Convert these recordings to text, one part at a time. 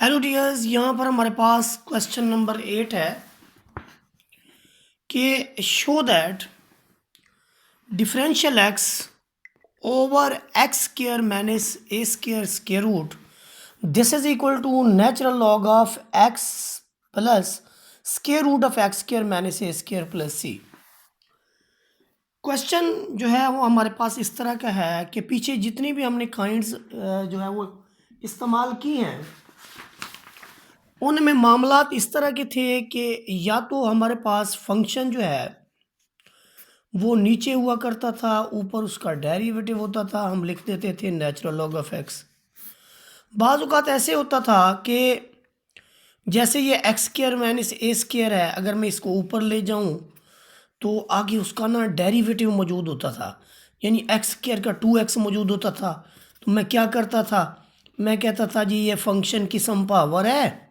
Hello dears, यहाँ पर हमारे पास क्वेश्चन नंबर 8 है कि show that differential x over x square minus a square square root this is equal to natural log of x plus square root of x square minus a square plus c. Question जो है वो हमारे पास इस तरह का है कि पीछे जितनी भी हमने काइंड्स जो है वो इस्तेमाल की हैं उनमें मामलात इस तरह के थे कि या तो हमारे पास फंक्शन जो है वो नीचे हुआ करता था, ऊपर उसका डेरिवेटिव होता था, हम लिख देते थे नेचुरल लॉग ऑफ एक्स। बाज़ औक़ात ऐसे होता था कि जैसे ये x square minus a square है, अगर मैं इसको ऊपर ले जाऊं तो आगे उसका ना डेरिवेटिव मौजूद होता था, यानी एक्स स्क्वायर का 2x मौजूद होता था। तो मैं क्या करता था, मैं कहता था जी ये फंक्शन की सम पावर है,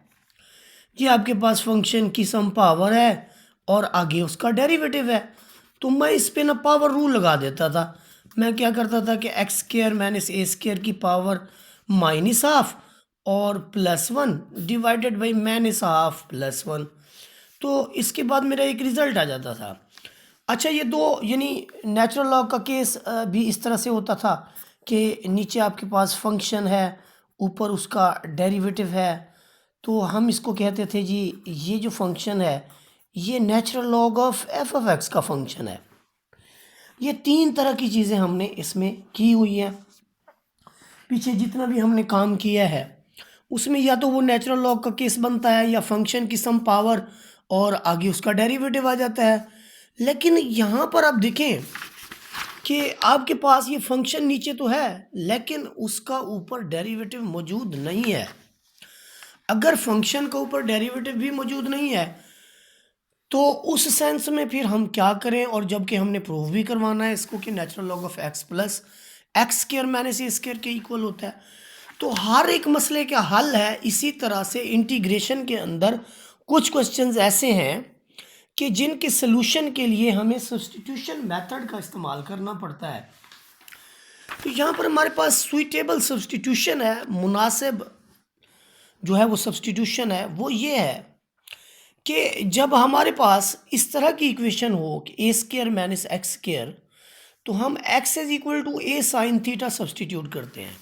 ये आपके पास फंक्शन की सम पावर है और आगे उसका डेरिवेटिव है। तो मैं इस पे ना पावर रूल लगा देता था। मैं क्या करता था कि x square minus a square की पावर माइनस हाफ और +1 डिवाइडेड बाई माइनस हाफ +1। तो इसके बाद मेरा एक रिज़ल्ट आ जाता था। अच्छा, ये दो यानी नेचुरल लॉग का केस भी इस तरह से होता था कि नीचे आपके पास फंक्शन है, ऊपर उसका डेरिवेटिव है। तो हम इसको कहते थे जी ये जो फंक्शन है ये natural log of F of x का फंक्शन है। ये तीन तरह की चीज़ें हमने इसमें की हुई हैं। पीछे जितना भी हमने काम किया है उसमें या तो वो नेचुरल लॉग का केस बनता है या फंक्शन की सम पावर और आगे उसका डेरिवेटिव आ जाता है। लेकिन यहाँ पर आप देखें कि आपके पास ये फंक्शन नीचे तो है लेकिन उसका ऊपर डेरिवेटिव मौजूद नहीं है। अगर फंक्शन का ऊपर डेरिवेटिव भी मौजूद नहीं है तो उस सेंस में फिर हम क्या करें, और जबकि हमने प्रूव भी करवाना है इसको कि natural log of x plus x square minus a square के इक्वल होता है। तो हर एक मसले का हल है। इसी तरह से इंटीग्रेशन के अंदर कुछ क्वेश्चंस ऐसे हैं कि जिनके सोल्यूशन के लिए हमें सब्स्टिट्यूशन मेथड का इस्तेमाल करना पड़ता है। तो यहाँ पर हमारे पास सुइटेबल सब्स्टिट्यूशन है, मुनासिब जो है वो सब्स्टिट्यूशन है वो ये है कि जब हमारे पास इस तरह की इक्वेशन हो कि a square minus x square, तो हम x is equal to a sine theta substitute करते हैं।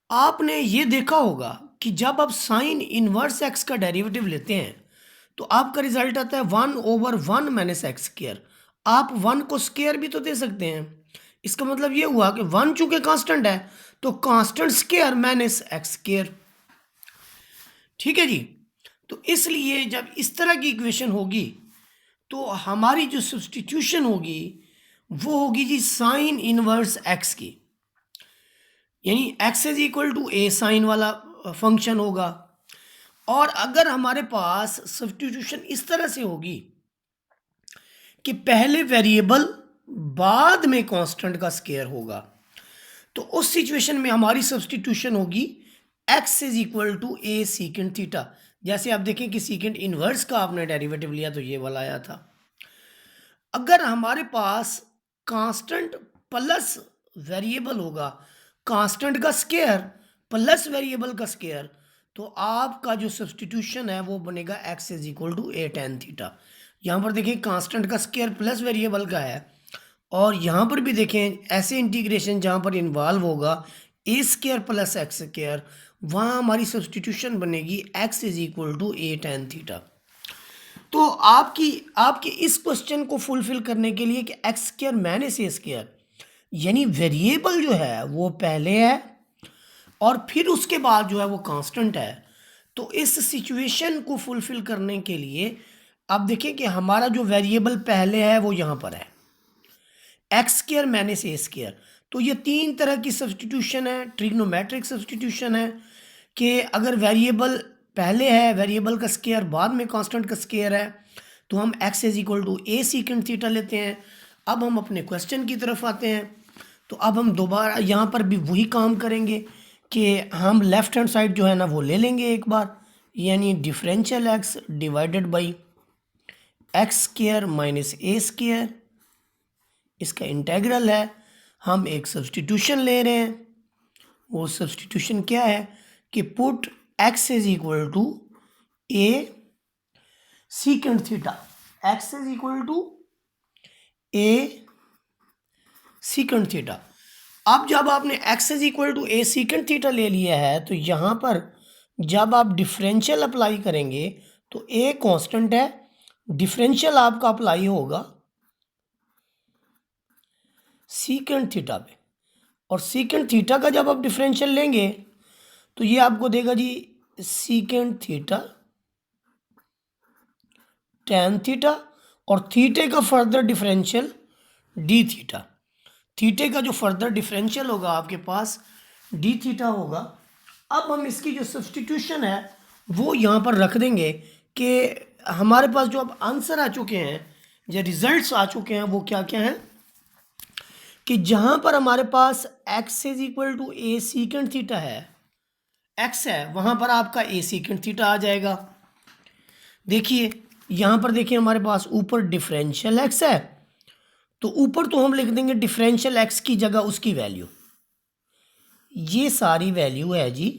आपने ये देखा होगा कि जब आप साइन इनवर्स एक्स का डेरिवेटिव लेते हैं तो आपका रिजल्ट आता है 1/1 माइनस एक्स स्क्वायर। आप 1 को स्क्वायर भी तो दे सकते हैं। इसका मतलब ये हुआ कि 1 चूंकि कांस्टेंट है तो constant square minus x square. ठीक है जी। तो इसलिए जब इस तरह की इक्वेशन होगी तो हमारी जो सब्स्टिट्यूशन होगी वो होगी जी साइन इनवर्स एक्स की, यानी x is equal to a sine वाला फंक्शन होगा। और अगर हमारे पास सब्स्टिट्यूशन इस तरह से होगी कि पहले वेरिएबल बाद में कांस्टेंट का स्क्वायर होगा, तो उस सिचुएशन में हमारी सब्स्टिट्यूशन होगी x is equal to a secant theta. जैसे आप देखें कि सीकेंट इनवर्स का आपने डेरिवेटिव लिया तो ये वाला आया था। अगर हमारे पास कांस्टेंट प्लस वेरिएबल होगा, कांस्टेंट का स्क्वायर प्लस वेरिएबल का स्क्वायर, तो आपका जो सब्स्टिट्यूशन है वो बनेगा x is equal to a tan theta. यहाँ पर देखें कांस्टेंट का स्क्वायर प्लस वेरिएबल का है, और यहाँ पर भी देखें ऐसे इंटीग्रेशन जहाँ पर इन्वॉल्व होगा a square plus x square, वहाँ हमारी सब्स्टिट्यूशन बनेगी x is equal to a tan theta. तो आपकी इस क्वेश्चन को फुलफिल करने के लिए कि x square minus a square, यानी वेरिएबल जो है वो पहले है और फिर उसके बाद जो है वो कांस्टेंट है। तो इस सिचुएशन को फुलफिल करने के लिए आप देखें कि हमारा जो वेरिएबल पहले है वो यहाँ पर है x square minus a square. तो ये तीन तरह की सब्स्टिट्यूशन है, ट्रिग्नोमेट्रिक सब्स्टिट्यूशन है कि अगर वेरिएबल पहले है, वेरिएबल का स्क्वायर बाद में कांस्टेंट का स्क्वायर है, तो हम x is equal to a secant theta लेते हैं। अब हम अपने क्वेश्चन की तरफ आते हैं। तो अब हम दोबारा यहाँ पर भी वही काम करेंगे कि हम लेफ्ट हैंड साइड जो है ना वो ले लेंगे एक बार, यानी differential x divided by x square minus a square, इसका इंटेग्रल है। हम एक सब्स्टिट्यूशन ले रहे हैं, वो सब्स्टिट्यूशन क्या है कि put x is equal to a secant theta, x is equal to a secant theta. अब जब आपने x is equal to a secant theta ले लिया है तो यहाँ पर जब आप डिफरेंशियल अप्लाई करेंगे तो ए कांस्टेंट है, डिफरेंशियल आपका अप्लाई होगा सीकेंट थीटा पे, और सीकेंट थीटा का जब आप डिफरेंशियल लेंगे तो ये आपको देगा जी सीकेंट थीटा टैन थीटा, और थीटे का फर्दर डिफरेंशियल डी थीटा, थीटे का जो फर्दर डिफरेंशियल होगा आपके पास डी थीटा होगा। अब हम इसकी जो सब्सटीट्यूशन है वो यहाँ पर रख देंगे कि हमारे पास जो अब आंसर आ चुके हैं, जो रिजल्ट्स आ चुके हैं वो क्या क्या हैं, कि जहाँ पर हमारे पास x is equal to a secant theta है, x है, वहाँ पर आपका ए सीकेंट थीटा आ जाएगा। देखिए यहाँ पर देखिए हमारे पास ऊपर डिफरेंशियल x है, तो ऊपर तो हम लिख देंगे डिफरेंशियल x की जगह उसकी वैल्यू, ये सारी वैल्यू है जी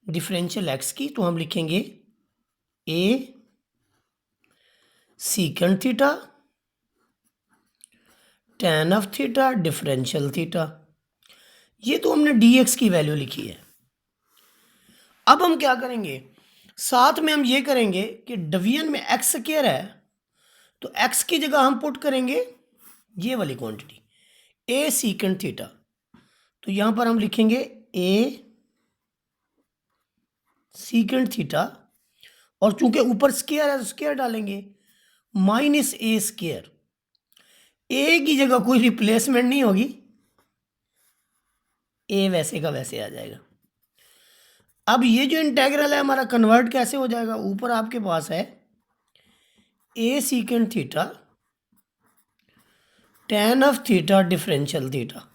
डिफरेंशियल x की, तो हम लिखेंगे a secant theta tan of theta differential theta, ये तो हमने dx की वैल्यू लिखी है। अब हम क्या करेंगे, साथ में हम ये करेंगे कि डिवीजन में x स्क्वायर है तो x की जगह हम पुट करेंगे ये वाली क्वांटिटी a सीकेंट थीटा, तो यहाँ पर हम लिखेंगे a सीकेंट थीटा, और चूंकि ऊपर स्क्वायर है तो स्क्वायर डालेंगे माइनस ए स्क्वायर, ए की जगह कोई रिप्लेसमेंट नहीं होगी, ए वैसे का वैसे आ जाएगा। अब ये जो इंटेग्रल है हमारा कन्वर्ट कैसे हो जाएगा, ऊपर आपके पास है a secant theta tan of theta differential theta,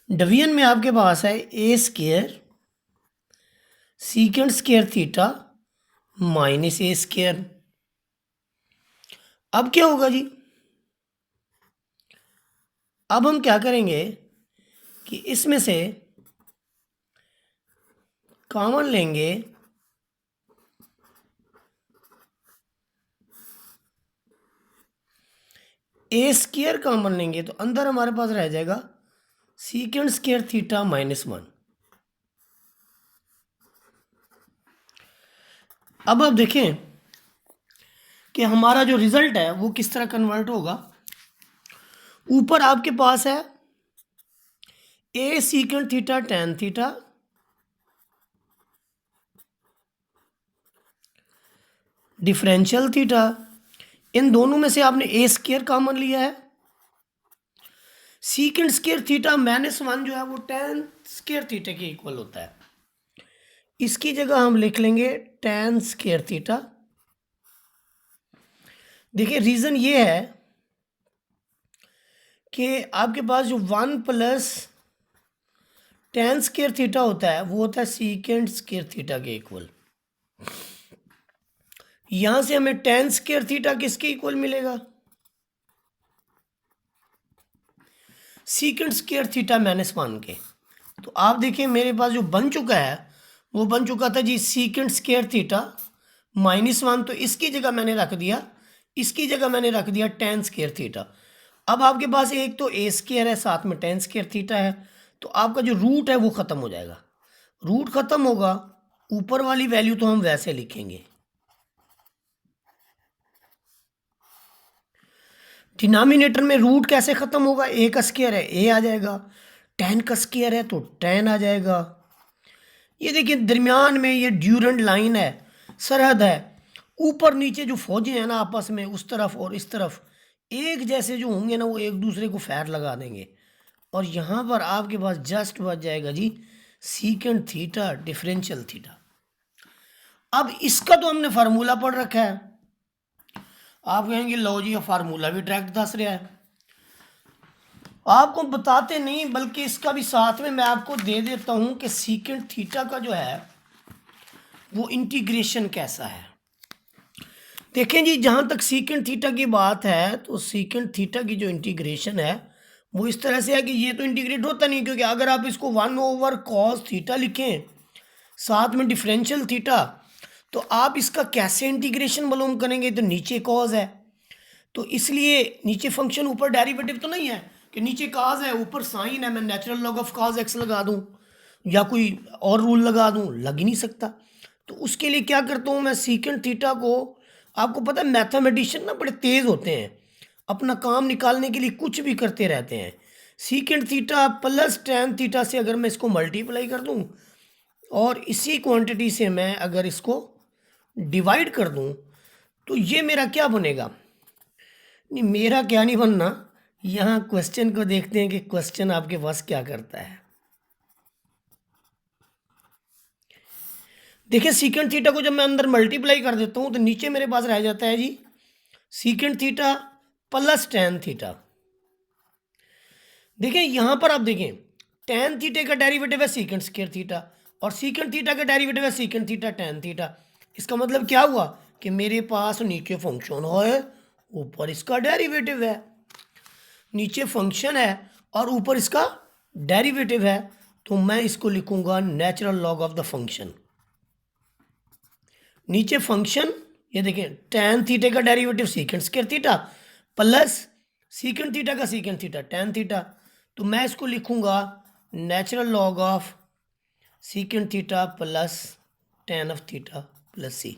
division में आपके पास है a square secant square theta minus a square. अब क्या होगा जी, अब हम क्या करेंगे कि इसमें से कॉमन लेंगे ए स्क्वायर कॉमन लेंगे तो अंदर हमारे पास रह जाएगा सीकेंट स्क्वायर थीटा -1। अब आप देखें कि हमारा जो रिजल्ट है वो किस तरह कन्वर्ट होगा। ऊपर आपके पास है a secant theta tan theta differential theta, इन दोनों में से आपने ए स्क्वायर कॉमन लिया है, सीकेंट स्क्वायर थीटा -1 जो है वो tan स्क्वायर थीटा के इक्वल होता है, इसकी जगह हम लिख लेंगे tan स्क्वायर थीटा। देखिए रीज़न ये है कि आपके पास जो 1 प्लस tan स्क्वायर थीटा होता है वो होता है सीकेंट स्क्वायर थीटा के इक्वल, यहां से हमें tan स्क्वायर थीटा किसके इक्वल मिलेगा, सीकेंट स्क्वायर थीटा -1 के। तो आप देखिए मेरे पास जो बन चुका है वो बन चुका था जी सीकेंट स्क्वायर थीटा -1, तो इसकी जगह मैंने रख दिया, इसकी जगह मैंने रख दिया tan स्क्वायर थीटा। अब आपके पास एक तो ए स्क्वायर है साथ में tan स्क्वायर थीटा है, तो आपका जो रूट है वो ख़त्म हो जाएगा, रूट ख़त्म होगा, ऊपर वाली वैल्यू तो हम वैसे लिखेंगे, डिनोमिनेटर में रूट कैसे ख़त्म होगा, ए का स्क्वायर है ए आ जाएगा, tan का स्क्वायर है तो tan आ जाएगा। ये देखिए दरमियान में ये ड्यूरेंट लाइन है, सरहद है, ऊपर नीचे जो फौजें हैं ना आपस में उस तरफ और इस तरफ एक जैसे जो होंगे ना वो एक दूसरे को फैर लगा देंगे, और यहाँ पर आपके पास जस्ट बच जाएगा जी सीकेंट थीटा डिफरेंशियल थीटा। अब इसका तो हमने फार्मूला पढ़ रखा है, आप कहेंगे लो जी फार्मूला भी डायरेक्ट दस रहा है, आपको बताते नहीं बल्कि इसका भी साथ में मैं आपको दे देता हूँ कि सीकेंट थीटा का जो है वो इंटीग्रेशन कैसा है। देखें जी जहाँ तक सीकेंट थीटा की बात है तो सीकेंट थीटा की जो इंटीग्रेशन है वो इस तरह से है कि ये तो इंटीग्रेट होता नहीं, क्योंकि अगर आप इसको 1/cos थीटा लिखें साथ में डिफरेंशियल थीटा, तो आप इसका कैसे इंटीग्रेशन मालूम करेंगे? तो नीचे कॉज है, तो इसलिए नीचे फंक्शन, ऊपर डेरिवेटिव तो नहीं है कि नीचे काज है ऊपर साइन है, मैं natural log of cause x लगा दूं या कोई और रूल लगा दूं, लग ही नहीं सकता। तो उसके लिए क्या करता हूं मैं, सीकेंट थीटा को, आपको पता है मैथमेटिशियन ना बड़े तेज होते हैं, अपना काम निकालने के लिए कुछ भी करते रहते हैं। Secant theta plus tan theta से अगर मैं इसको मल्टीप्लाई कर दूं और इसी क्वांटिटी से मैं अगर इसको डिवाइड कर दूं, तो ये मेरा क्या बनेगा? नहीं, मेरा क्या नहीं बनना, यहाँ क्वेश्चन को देखते हैं कि क्वेश्चन आपके पास क्या करता है। देखिए सीकेंट थीटा को जब मैं अंदर मल्टीप्लाई कर देता हूँ तो नीचे मेरे पास रह जाता है जी secant theta plus tan theta. देखिए यहाँ पर आप देखें, टैन थीटे का डेरिवेटिव है सीकेंट स्क्वायर थीटा और सीकेंट थीटा का डेरिवेटिव है सीकेंट थीटा टैन थीटा। इसका मतलब क्या हुआ कि मेरे पास नीचे फंक्शन है, ऊपर इसका डेरिवेटिव है। नीचे फंक्शन है और ऊपर इसका डेरिवेटिव है, तो मैं इसको लिखूंगा natural log of the function. नीचे फंक्शन, ये देखें टैन थीटे का derivative secant square theta plus secant theta का सीकेंट थीटा टैन थीटा, तो मैं इसको लिखूंगा natural log of secant theta plus tan of theta plus C.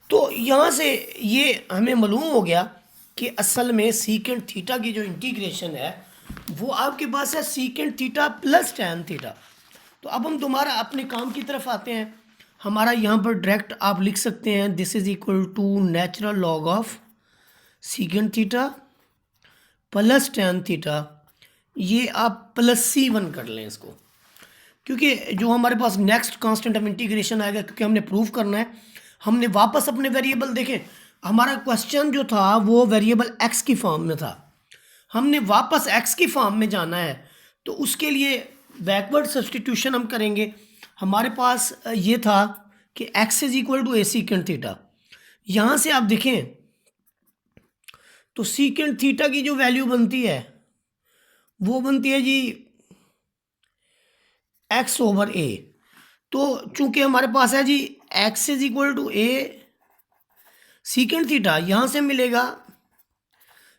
तो यहाँ से ये हमें मालूम हो गया कि असल में सीकेंट थीटा की जो इंटीग्रेशन है वो आपके पास है secant theta plus tan theta. तो अब हम दोबारा अपने काम की तरफ आते हैं। हमारा यहाँ पर डायरेक्ट आप लिख सकते हैं this is equal to natural log of secant theta plus tan theta. ये आप प्लस C1 कर लें इसको, क्योंकि जो हमारे पास नेक्स्ट कांस्टेंट ऑफ इंटीग्रेशन आएगा, क्योंकि हमने प्रूव करना है, हमने वापस अपने वेरिएबल देखें, हमारा क्वेश्चन जो था वो वेरिएबल x की फॉर्म में था, हमने वापस x की फॉर्म में जाना है, तो उसके लिए बैकवर्ड सब्सटीट्यूशन हम करेंगे। हमारे पास ये था कि x is equal to a secant theta. यहाँ से आप देखें तो सीकेंट थीटा की जो वैल्यू बनती है वो बनती है जी x ओवर a। तो चूंकि हमारे पास है जी x is equal to a secant theta, यहाँ से मिलेगा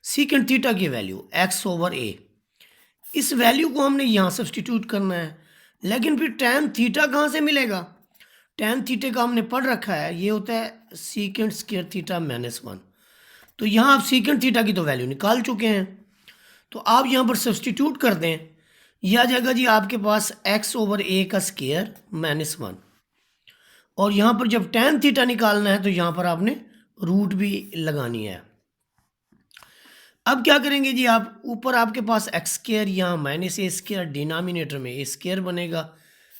सीकेंट थीटा की वैल्यू x ओवर a। इस वैल्यू को हमने यहाँ सब्सटीट्यूट करना है, लेकिन फिर टैन थीटा कहाँ से मिलेगा? टैन थीटे का हमने पढ़ रखा है, ये होता है सीकेंट स्क्वायर थीटा -1। तो यहाँ आप सीकेंट थीटा की तो वैल्यू निकाल चुके हैं, तो आप यहाँ पर सब्सटीट्यूट कर दें, यह आ जाएगा जी आपके पास x ओवर a का स्क्वायर -1। और यहाँ पर जब टैन थीटा निकालना है तो यहाँ पर आपने रूट भी लगानी है। अब क्या करेंगे जी, आप ऊपर आपके पास एक्स स्क्वायर, यहाँ माइनस ए स्क्वायर, डिनोमिनेटर में ए स्क्वायर बनेगा,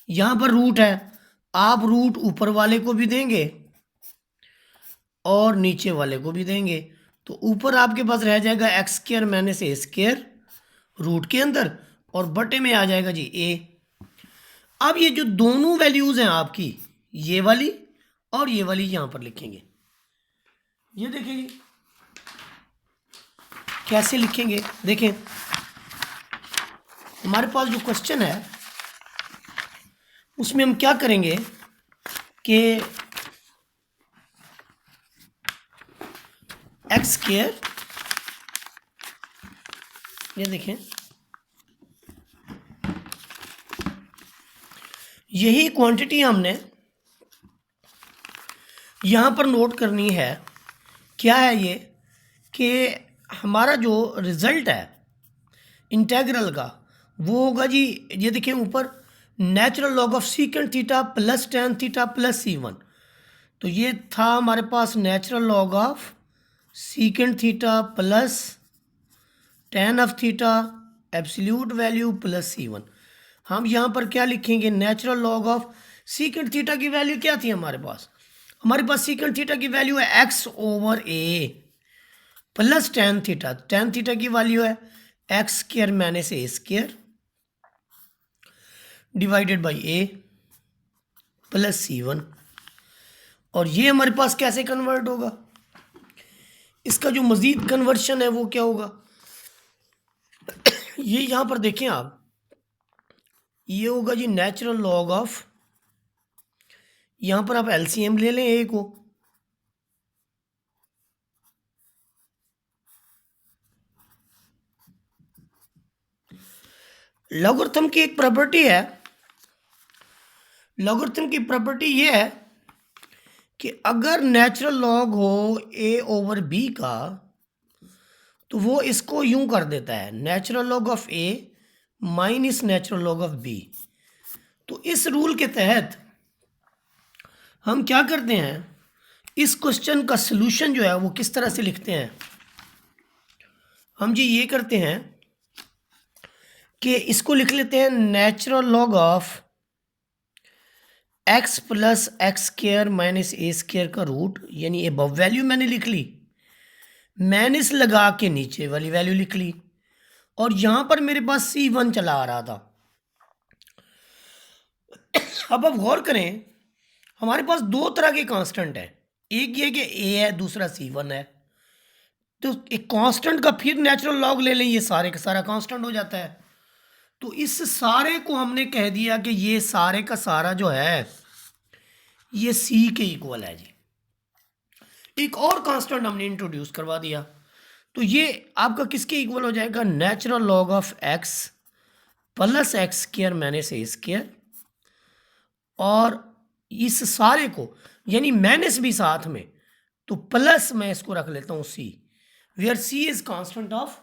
यहाँ पर रूट है, आप रूट ऊपर वाले को भी देंगे और नीचे वाले को भी देंगे, तो ऊपर आपके पास रह जाएगा x square minus a square root के अंदर, और बटे में आ जाएगा जी ए। अब ये जो दोनों वैल्यूज़ हैं आपकी, ये वाली और ये वाली, यहाँ पर लिखेंगे। ये देखेंगे कैसे लिखेंगे, देखें हमारे पास जो क्वेश्चन है उसमें हम क्या करेंगे कि एक्स स्क्वायर, ये देखें यही क्वांटिटी हमने यहाँ पर नोट करनी है। क्या है ये कि हमारा जो रिज़ल्ट है इंटेग्रल का वो होगा जी, ये देखें ऊपर natural log of secant theta plus tan theta plus C1। तो ये था हमारे पास natural log of secant theta plus tan of theta absolute value plus C1। हम यहाँ पर क्या लिखेंगे, natural log of secant theta की वैल्यू क्या थी हमारे पास? हमारे पास सीकेंट थीटा की वैल्यू है x over a plus tan theta, tan theta की वैल्यू है x square minus a square divided by A plus C1। और ये हमारे पास कैसे कन्वर्ट होगा? इसका जो मज़ीद कन्वर्शन है वो क्या होगा, ये यहाँ पर देखें आप, ये होगा जी नेचुरल लॉग ऑफ यहाँ पर आप एलसीएम ले लें ए को, लॉगरिथम की एक प्रॉपर्टी है, लॉगरिथम की प्रॉपर्टी ये है कि अगर नेचुरल लॉग हो ए ओवर बी का तो वो इसको यूं कर देता है, natural log of a minus natural log of b. तो इस रूल के तहत हम क्या करते हैं, इस क्वेश्चन का सलूशन जो है वो किस तरह से लिखते हैं, हम जी ये करते हैं कि इसको लिख लेते हैं natural log of x plus x square minus a square का रूट, यानी ये वैल्यू मैंने लिख ली, माइनस लगा के नीचे वाली वैल्यू लिख ली, और यहां पर मेरे पास C1 चला आ रहा था। अब आप गौर करें, हमारे पास दो तरह के कांस्टेंट है, एक ये कि ए है, दूसरा C1 है। तो एक कांस्टेंट का फिर नेचुरल लॉग ले लें, ये सारे का सारा कांस्टेंट हो जाता है। तो इस सारे को हमने कह दिया कि ये सारे का सारा जो है ये C के इक्वल है जी। एक और कांस्टेंट हमने इंट्रोड्यूस करवा दिया, तो ये आपका किसके इक्वल हो जाएगा, natural log of x plus x square minus a square, और इस सारे को यानी माइनस भी साथ में, तो प्लस मैं इसको रख लेता हूँ C, where C is constant of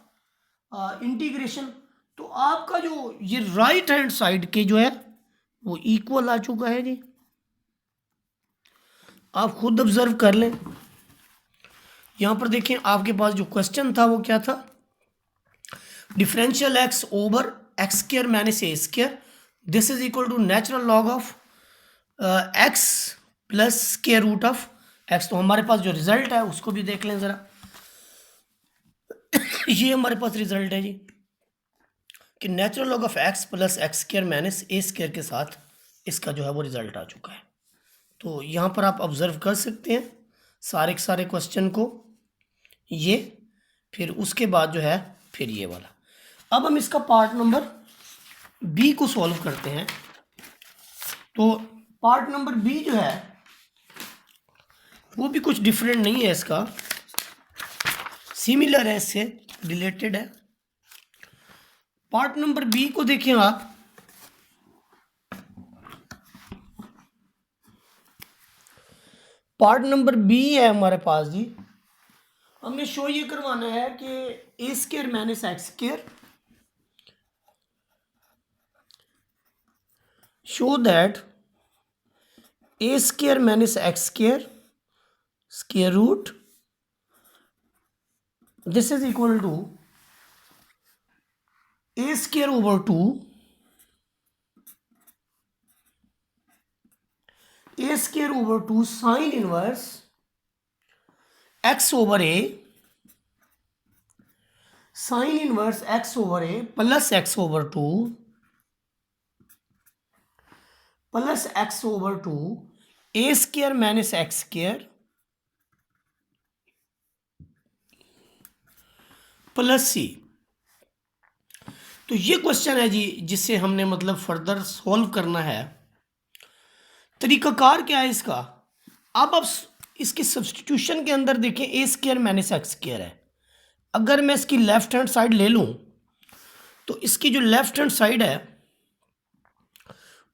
integration. तो आपका जो ये राइट हैंड साइड के जो है वो इक्वल आ चुका है जी, आप खुद ऑब्जर्व कर लें। यहां पर देखें, आपके पास जो क्वेश्चन था वो क्या था, differential x over x square minus a square, this is equal to natural log of x plus square root of x. तो हमारे पास जो रिजल्ट है उसको भी देख लें जरा। ये हमारे पास रिजल्ट है जी कि natural log of x plus x square minus a square के साथ इसका जो है वो रिजल्ट आ चुका है। तो यहाँ पर आप ऑब्जर्व कर सकते हैं सारे के सारे क्वेश्चन को, ये फिर उसके बाद जो है फिर ये वाला। अब हम इसका पार्ट नंबर बी को सॉल्व करते हैं। तो पार्ट नंबर बी जो है वो भी कुछ डिफरेंट नहीं है, इसका सिमिलर है, इससे रिलेटेड है। पार्ट नंबर बी को देखें आप, पार्ट नंबर बी है हमारे पास जी, हमें शो ये करवाना है कि a square minus x square, show that a square minus x square square root this is equal to a square over 2 a square over 2 sine inverse x over a sine inverse x over a plus x over 2 plus x over 2 a square minus x square plus C। तो ये question है जी जिससे हमने मतलब further solve करना है। तरीकाकार क्या है इसका, अब आप इसके सब्स्टिट्यूशन के अंदर देखें, ए स्क्र माइनस एक्स स्क्र है। अगर मैं इसकी लेफ्ट हैंड साइड ले लूं तो इसकी जो लेफ्ट हैंड साइड है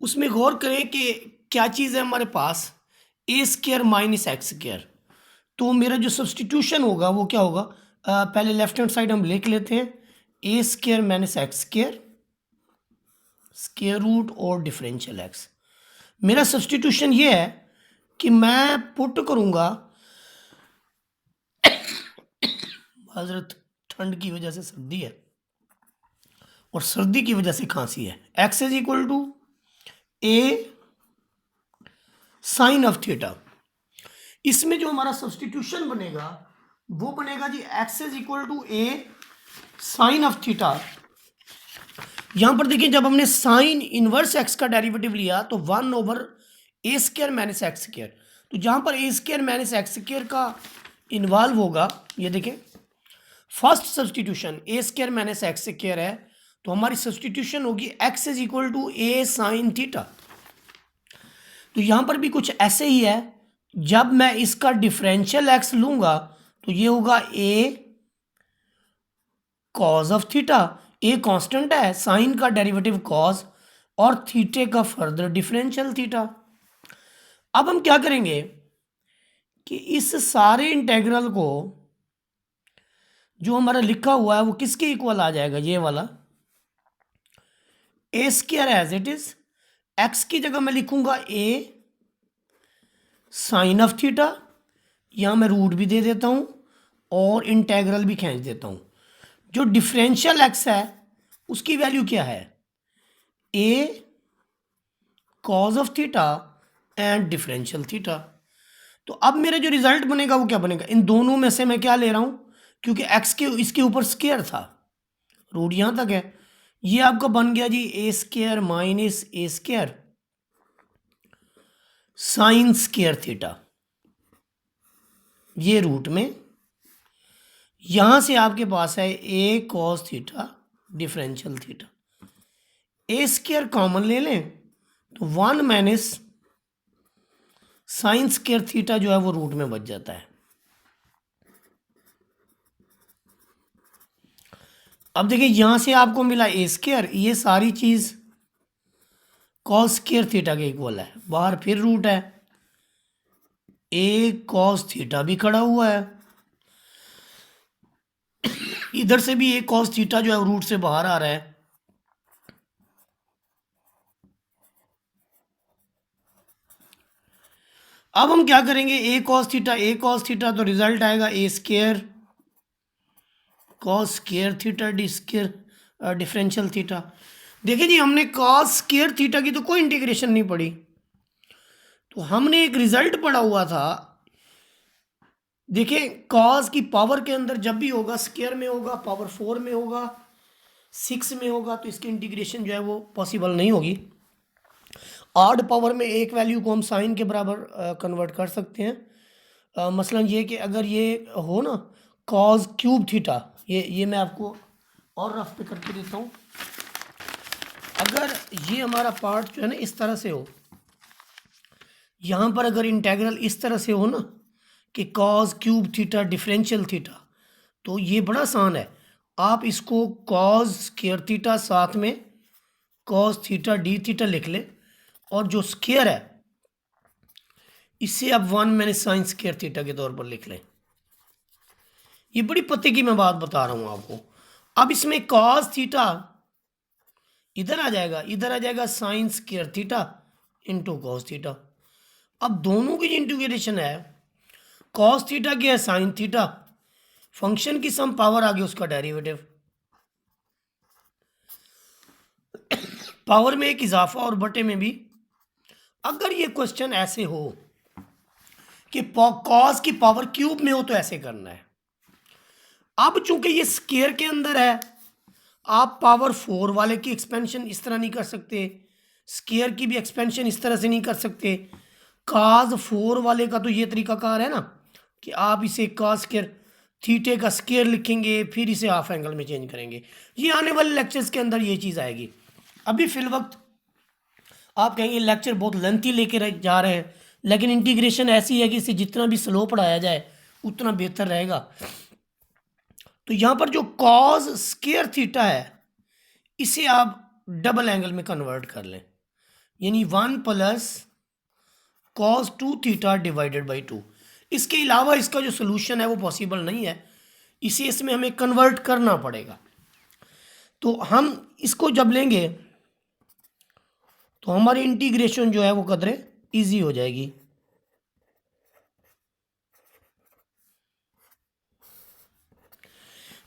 उसमें गौर करें कि क्या चीज़ है हमारे पास, ए स्क्र माइनस एक्स स्क्र। तो मेरा जो सब्स्टिट्यूशन होगा वो क्या होगा, पहले लेफ्ट हैंड साइड हम लिख लेते हैं, a square minus x square square root और डिफरेंशियल एक्स। मेरा सब्स्टिट्यूशन ये है कि मैं पुट करूंगा, हजरत ठंड की वजह से सर्दी है और सर्दी की वजह से खांसी है, x is equal to a sine of theta. इसमें जो हमारा सब्स्टिट्यूशन बनेगा वो बनेगा जी x is equal to a sine of theta. यहां पर देखिए, जब हमने साइन इनवर्स एक्स का डेरिवेटिव लिया तो 1 over a square minus x square, तो जहां पर a square minus x square का इन्वॉल्व होगा, ये देखें first substitution a square minus x square है, तो हमारी सब्स्टिट्यूशन होगी x is equal to a sine theta. तो यहाँ पर भी कुछ ऐसे ही है, जब मैं इसका डिफरेंशियल एक्स लूंगा तो ये होगा a cos of theta, a constant है, साइन का डेरिवेटिव कॉस और थीटे का फर्दर डिफरेंशियल थीटा। अब हम क्या करेंगे कि इस सारे इंटेग्रल को जो हमारा लिखा हुआ है वो किसके इक्वल आ जाएगा, ये वाला a square as it is, x की जगह मैं लिखूंगा ए साइन ऑफ थीटा, यहां मैं रूट भी दे देता हूं और इंटेग्रल भी खींच देता हूं। जो डिफरेंशियल एक्स है उसकी वैल्यू क्या है, a cos of theta and differential theta. तो अब मेरा जो रिजल्ट बनेगा वो क्या बनेगा, इन दोनों में से मैं क्या ले रहा हूं, क्योंकि एक्स के इसके ऊपर स्क्वायर था, रूट यहां तक है, ये आपका बन गया जी a square minus a square sine square theta, ये रूट में, यहां से आपके पास है ए कॉस थीटा डिफरेंशियल थीटा, ए स्क्वायर कॉमन ले लें तो 1 माइनस साइन स्क्वायर थीटा जो है वो रूट में बच जाता है। अब देखिए यहां से आपको मिला ए स्क्वायर, ये सारी चीज कॉस स्क्वायर थीटा के इक्वल है, बाहर फिर रूट है, ए कॉस थीटा भी खड़ा हुआ है, इधर से भी ए कॉस थीटा जो है रूट से बाहर आ रहा है। अब हम क्या करेंगे, ए कॉस थीटा तो रिजल्ट आएगा a square cos square theta d square differential theta. देखिए जी हमने कॉस स्क्वायर थीटा की तो कोई इंटीग्रेशन नहीं पड़ी, तो हमने एक रिजल्ट पढ़ा हुआ था। देखिए कॉस की पावर के अंदर जब भी होगा स्क्वायर में होगा, पावर 4 में होगा, 6 में होगा, तो इसकी इंटीग्रेशन जो है वो पॉसिबल नहीं होगी। ऑड पावर में एक वैल्यू को हम साइन के बराबर कन्वर्ट कर सकते हैं। मसलन ये कि अगर ये हो ना कॉस क्यूब थीटा, ये मैं आपको और रफ पे करके देता हूँ। अगर ये हमारा पार्ट जो है ना इस तरह से हो, यहाँ पर अगर इंटेग्रल इस तरह से हो ना कि cos cube theta differential theta, तो ये बड़ा आसान है, आप इसको कॉस स्क्वायर थीटा साथ में कॉस थीटा डी थीटा लिख लें, और जो स्क्वायर है इसे आप 1 माइनस साइन स्क्वायर थीटा के तौर पर लिख लें। ये बड़ी पते की मैं बात बता रहा हूं आपको। अब इसमें कॉस थीटा इधर आ जाएगा, इधर आ जाएगा sine square theta into cos theta. अब दोनों की जो इंटीग्रेशन है, कॉस थीटा की है साइन थीटा, फंक्शन की सम पावर आ गई उसका डेरिवेटिव, पावर में एक इजाफा और बटे में भी। अगर ये क्वेश्चन ऐसे हो कि कॉस की पावर क्यूब में हो तो ऐसे करना है। अब चूंकि ये स्क्वायर के अंदर है, आप पावर 4 वाले की एक्सपेंशन इस तरह नहीं कर सकते, स्क्वायर की भी एक्सपेंशन इस तरह से नहीं कर सकते। काज 4 वाले का तो ये तरीकाकार है ना कि आप इसे काज स्क्वायर थीटे का स्क्वायर लिखेंगे, फिर इसे हाफ एंगल में चेंज करेंगे। ये आने वाले लेक्चर्स के अंदर ये चीज़ आएगी। अभी फिल वक्त आप कहेंगे लेक्चर बहुत लेंथी लेके जा रहे हैं, लेकिन इंटीग्रेशन ऐसी है कि इसे जितना भी स्लो पढ़ाया जाए उतना बेहतर रहेगा। तो यहाँ पर जो कॉस स्क्वायर थीटा है इसे आप डबल एंगल में कन्वर्ट कर लें, यानी 1 plus cos 2 theta divided by 2। इसके अलावा इसका जो सोल्यूशन है वो पॉसिबल नहीं है, इसे इसमें हमें कन्वर्ट करना पड़ेगा। तो हम इसको जब लेंगे तो हमारी इंटीग्रेशन जो है वो कदरे इजी हो जाएगी।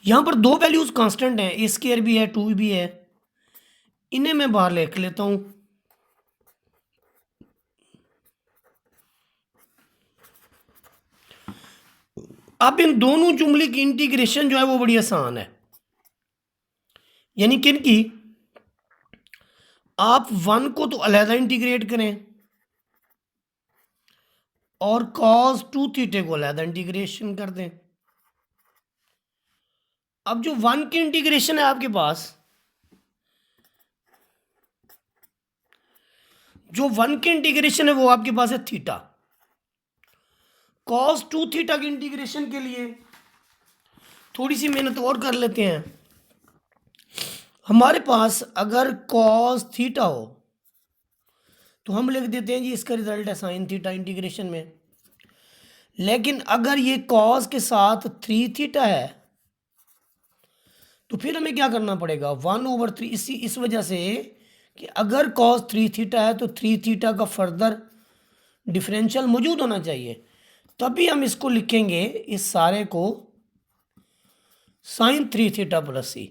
यहां पर दो वैल्यूज कांस्टेंट हैं, ए स्क्वायर भी है 2 भी है, इन्हें मैं बाहर लिख लेता हूं। अब इन दोनों जुमले की इंटीग्रेशन जो है वो बड़ी आसान है, यानी किन की, आप 1 को तो अलहदा इंटीग्रेट करें और cos 2 थीटे को अलहदा इंटीग्रेशन कर दें। अब जो 1 की इंटीग्रेशन है आपके पास, जो 1 की इंटीग्रेशन है वो आपके पास है थीटा। कॉस 2 थीटा की इंटीग्रेशन के लिए थोड़ी सी मेहनत और कर लेते हैं। हमारे पास अगर कॉस थीटा हो तो हम लिख देते हैं जी इसका रिजल्ट है साइन थीटा इंटीग्रेशन में। लेकिन अगर ये कॉस के साथ 3 थीटा है तो फिर हमें क्या करना पड़ेगा, 1/3। इस वजह से कि अगर कॉस 3 थीटा है तो 3 थीटा का फर्दर डिफरेंशियल मौजूद होना चाहिए, तभी हम इसको लिखेंगे इस सारे को साइन 3 थीटा प्लस सी।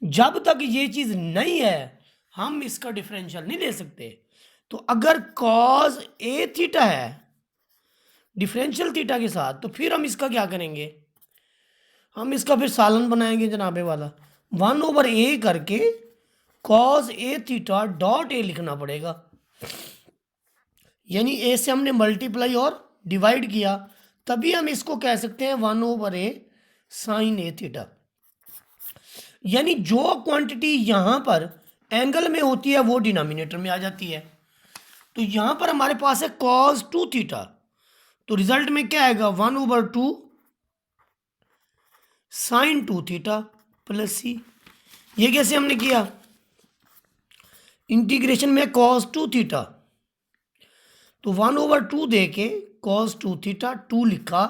जब तक ये चीज़ नहीं है हम इसका डिफरेंशियल नहीं ले सकते। तो अगर कॉस ए थीटा है डिफरेंशियल थीटा के साथ तो फिर हम इसका क्या करेंगे, हम इसका फिर सालन बनाएंगे जनाबे वाला, 1/a करके cos A theta dot A लिखना पड़ेगा। यानी ए से हमने मल्टीप्लाई और डिवाइड किया, तभी हम इसको कह सकते हैं 1/a साइन ए थीटा। यानी जो क्वांटिटी यहाँ पर एंगल में होती है वो डिनोमिनेटर में आ जाती है। तो यहाँ पर हमारे पास है कॉस 2 थीटा, तो रिजल्ट में क्या आएगा 1/2 साइन 2 थीटा प्लस सी। ये कैसे हमने किया, इंटीग्रेशन में कॉस 2 थीटा तो 1/2 दे के कॉस 2 थीटा 2 लिखा,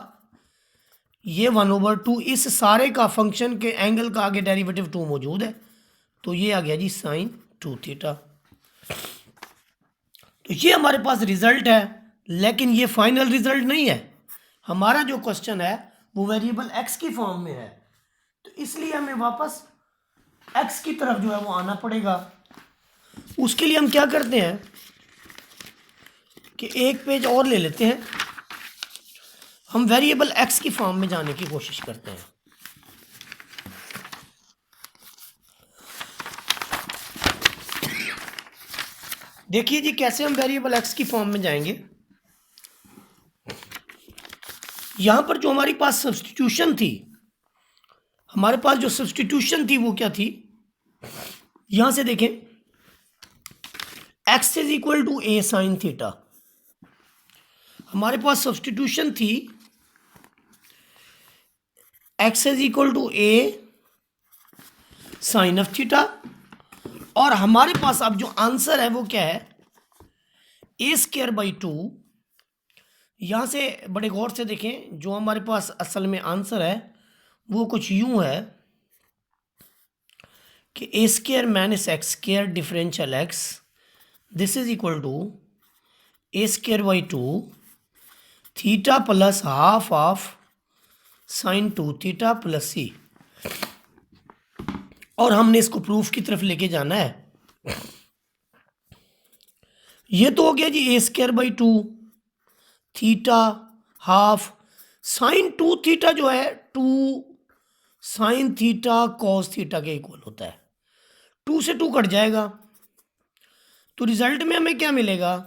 ये 1/2 इस सारे का फंक्शन के एंगल का आगे डेरिवेटिव 2 मौजूद है, तो ये आ गया जी साइन 2 थीटा। तो ये हमारे पास रिजल्ट है, लेकिन ये फाइनल रिजल्ट नहीं है। हमारा जो क्वेश्चन है वो वेरिएबल एक्स की फॉर्म में है, तो इसलिए हमें वापस एक्स की तरफ जो है वो आना पड़ेगा। उसके लिए हम क्या करते हैं कि एक पेज और ले लेते हैं, हम वेरिएबल एक्स की फॉर्म में जाने की कोशिश करते हैं। देखिए जी कैसे हम वेरिएबल एक्स की फॉर्म में जाएंगे। यहां पर जो हमारे पास सब्स्टिट्यूशन थी, हमारे पास जो सब्स्टिट्यूशन थी वो क्या थी, यहां से देखें x is equal to a sine theta. हमारे पास सब्स्टिट्यूशन थी x is equal to a sine of theta, और हमारे पास अब जो आंसर है वो क्या है, a²/2। यहां से बड़े गौर से देखें, जो हमारे पास असल में आंसर है वो कुछ यूं है कि a² - x² differential x this is equal to a²/2 theta plus half of sine 2 theta plus C. और हमने इसको प्रूफ की तरफ लेके जाना है। ये तो हो गया जी a²/2 theta half sine 2 theta जो है 2 साइन थीटा कॉस थीटा के इक्वल होता है, 2 से 2 कट जाएगा, तो रिजल्ट में हमें क्या मिलेगा,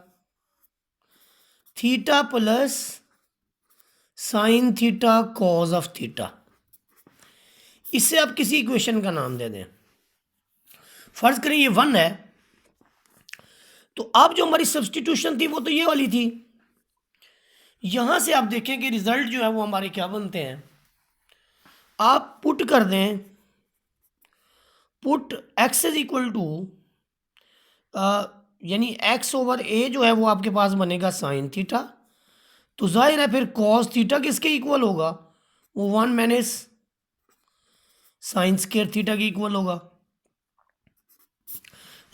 theta plus sine theta cos of theta. इससे आप किसी इक्वेशन का नाम दे दें, फर्ज करें ये 1 है, तो अब जो हमारी सब्स्टिट्यूशन थी वो तो ये वाली थी। यहां से आप देखें कि रिजल्ट जो है वो हमारे क्या बनते हैं, आप पुट कर दें, put x is equal to यानी x/a जो है वो आपके पास बनेगा साइन थीटा, तो जाहिर है फिर कॉस थीटा किसके इक्वल होगा, वो 1 - साइन² थीटा के इक्वल होगा,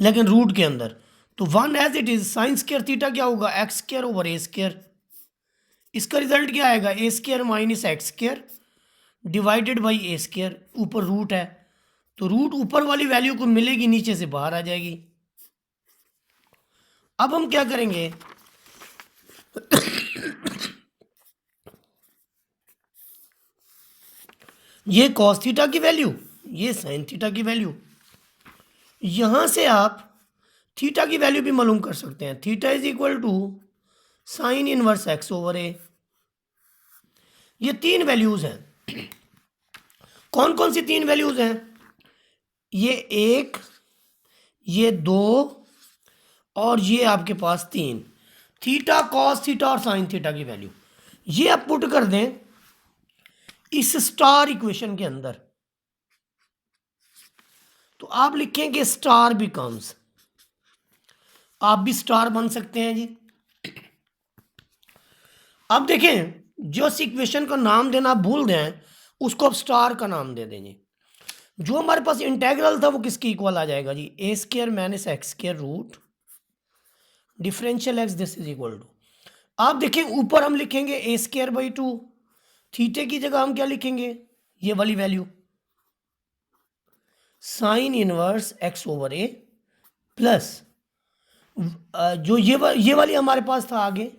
लेकिन रूट के अंदर। तो 1 एज इट इज साइन² थीटा क्या होगा, x²/a²। इसका रिजल्ट क्या आएगा, a² - x² divided by a²। ऊपर रूट है तो रूट ऊपर वाली वैल्यू को मिलेगी, नीचे से बाहर आ जाएगी। अब हम क्या करेंगे, ये कॉस थीटा की वैल्यू, ये साइन थीटा की वैल्यू, यहां से आप थीटा की वैल्यू भी मालूम कर सकते हैं। Theta is equal to sine inverse x/a। ये 3 वैल्यूज हैं। कौन कौन सी 3 वैल्यूज हैं, ये 1, ये 2 और ये आपके पास 3 थीटा कॉस थीटा और साइन थीटा की वैल्यू ये आप पुट कर दें इस स्टार इक्वेशन के अंदर, तो आप लिखेंगे स्टार बिकम्स, आप भी स्टार बन सकते हैं जी। अब देखें जो इस इक्वेशन का नाम देना आप भूल दें उसको आप स्टार का नाम दे देंगे। जो हमारे पास इंटेग्रल था वो किसके इक्वल आ जाएगा जी, a square minus x square root differential x this is equal to, आप देखें ऊपर हम लिखेंगे ए स्क्वायर बाई 2, थीटे की जगह हम क्या लिखेंगे ये वाली value sine inverse x over a plus जो ये वाली हमारे पास था आगे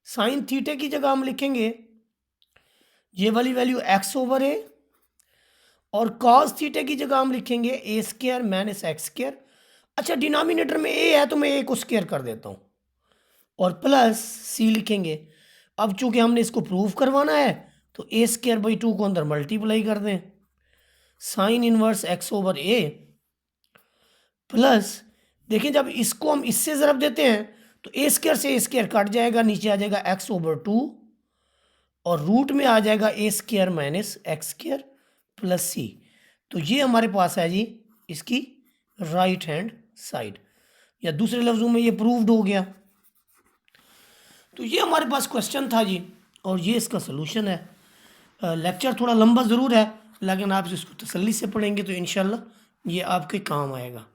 साइन थीटे की जगह हम लिखेंगे ये वाली वैल्यू एक्स ओवर ए और कॉस थीटे की जगह हम लिखेंगे ए स्क्वायर माइनस एक्स स्क्वायर। अच्छा डिनोमिनेटर में ए है तो मैं ए को स्क्वायर कर देता हूँ और प्लस सी लिखेंगे। अब चूंकि हमने इसको प्रूव करवाना है तो ए स्क्वायर बाई 2 को अंदर मल्टीप्लाई कर दें sign inverse x over a plus देखिए जब इसको हम इससे ज़रब देते हैं तो ए स्क्वायर कट जाएगा, नीचे आ जाएगा एक्स ओवर 2 और रूट में आ जाएगा a square minus x square plus C. तो ये हमारे पास है जी इसकी राइट हैंड साइड, या दूसरे लफ्ज़ों में ये प्रूव्ड हो गया। तो ये हमारे पास क्वेश्चन था जी और ये इसका सलूशन है। लेक्चर थोड़ा लंबा ज़रूर है लेकिन आप इसको तसल्ली से पढ़ेंगे तो इंशाल्लाह ये आपके काम आएगा।